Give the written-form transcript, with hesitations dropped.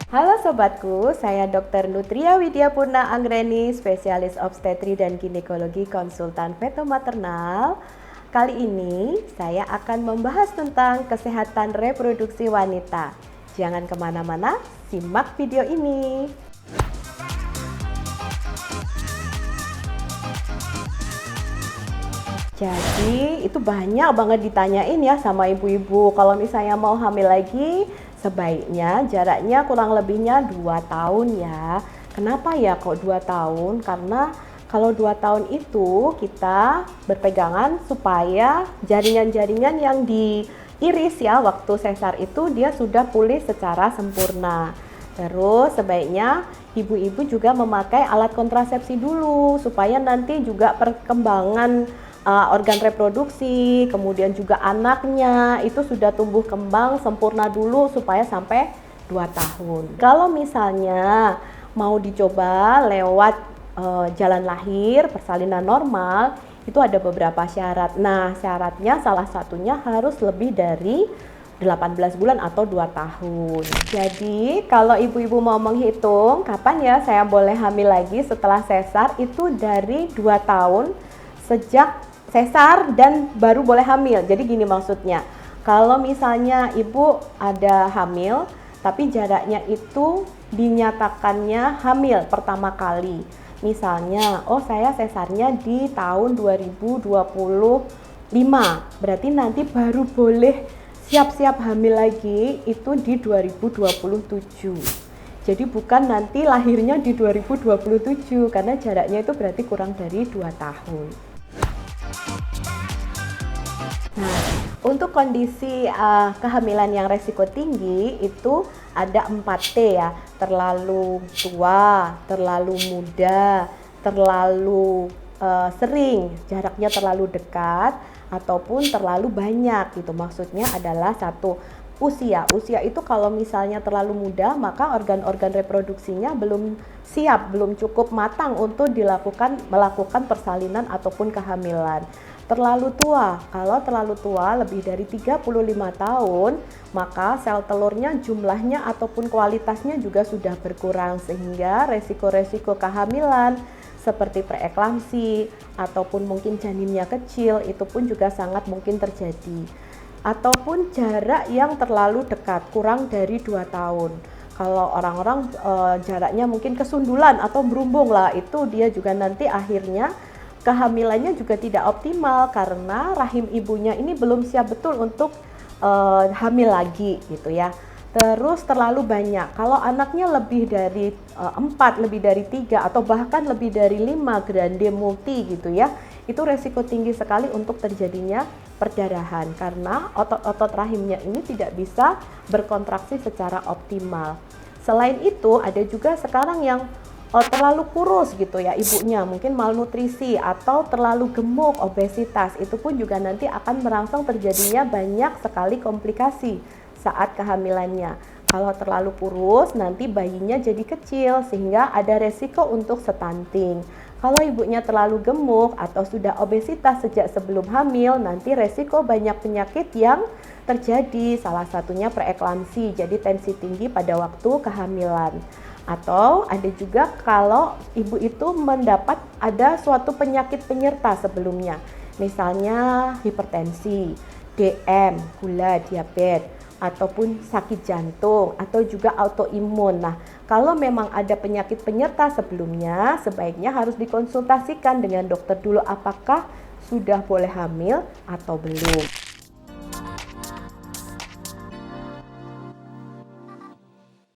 Halo sobatku, saya Dr. Nutria Widyapurna Anggreni, spesialis obstetri dan ginekologi konsultan feto maternal. Kali ini saya akan membahas tentang kesehatan reproduksi wanita. Jangan kemana-mana, simak video ini. Jadi itu banyak banget ditanyain ya sama ibu-ibu. Kalau misalnya mau hamil lagi, sebaiknya jaraknya kurang lebihnya 2 tahun ya. Kenapa ya kok 2 tahun? Karena kalau 2 tahun itu kita berpegangan supaya jaringan-jaringan yang diiris ya waktu sesar itu dia sudah pulih secara sempurna. Terus sebaiknya ibu-ibu juga memakai alat kontrasepsi dulu supaya nanti juga perkembangan organ reproduksi, kemudian juga anaknya itu sudah tumbuh kembang sempurna dulu supaya sampai 2 tahun. Kalau misalnya mau dicoba lewat jalan lahir, persalinan normal, itu ada beberapa syarat. Nah, syaratnya salah satunya harus lebih dari 18 bulan atau 2 tahun. Jadi, kalau ibu-ibu mau menghitung kapan ya saya boleh hamil lagi setelah sesar, itu dari 2 tahun sejak sesar dan baru boleh hamil. Jadi gini maksudnya, kalau misalnya ibu ada hamil tapi jaraknya itu dinyatakannya hamil pertama kali, misalnya saya sesarnya di tahun 2025, berarti nanti baru boleh siap-siap hamil lagi itu di 2027. Jadi bukan nanti lahirnya di 2027 karena jaraknya itu berarti kurang dari 2 tahun. Nah, untuk kondisi kehamilan yang resiko tinggi itu ada 4T ya, terlalu tua, terlalu muda, terlalu sering, jaraknya terlalu dekat, ataupun terlalu banyak gitu. Maksudnya adalah satu, usia itu kalau misalnya terlalu muda maka organ-organ reproduksinya belum siap, belum cukup matang untuk melakukan persalinan ataupun kehamilan. Terlalu tua, kalau terlalu tua lebih dari 35 tahun maka sel telurnya jumlahnya ataupun kualitasnya juga sudah berkurang sehingga resiko-resiko kehamilan seperti preeklamsi ataupun mungkin janinnya kecil itu pun juga sangat mungkin terjadi. Ataupun jarak yang terlalu dekat, kurang dari 2 tahun. Kalau orang-orang jaraknya mungkin kesundulan atau berumbung lah, itu dia juga nanti akhirnya kehamilannya juga tidak optimal karena rahim ibunya ini belum siap betul untuk hamil lagi gitu ya. Terus terlalu banyak, kalau anaknya lebih dari 4, lebih dari 3 atau bahkan lebih dari 5 grande multi gitu ya, itu resiko tinggi sekali untuk terjadinya perdarahan karena otot-otot rahimnya ini tidak bisa berkontraksi secara optimal. Selain itu ada juga sekarang yang terlalu kurus gitu ya ibunya, mungkin malnutrisi atau terlalu gemuk, obesitas, itu pun juga nanti akan merangsang terjadinya banyak sekali komplikasi saat kehamilannya. Kalau terlalu kurus nanti bayinya jadi kecil sehingga ada resiko untuk stunting. Kalau ibunya terlalu gemuk atau sudah obesitas sejak sebelum hamil, nanti resiko banyak penyakit yang terjadi, salah satunya preeklamsi, jadi tensi tinggi pada waktu kehamilan. Atau ada juga kalau ibu itu mendapat ada suatu penyakit penyerta sebelumnya, misalnya hipertensi, DM, gula, diabetes, ataupun sakit jantung, atau juga autoimun. Nah, kalau memang ada penyakit penyerta sebelumnya, sebaiknya harus dikonsultasikan dengan dokter dulu apakah sudah boleh hamil atau belum.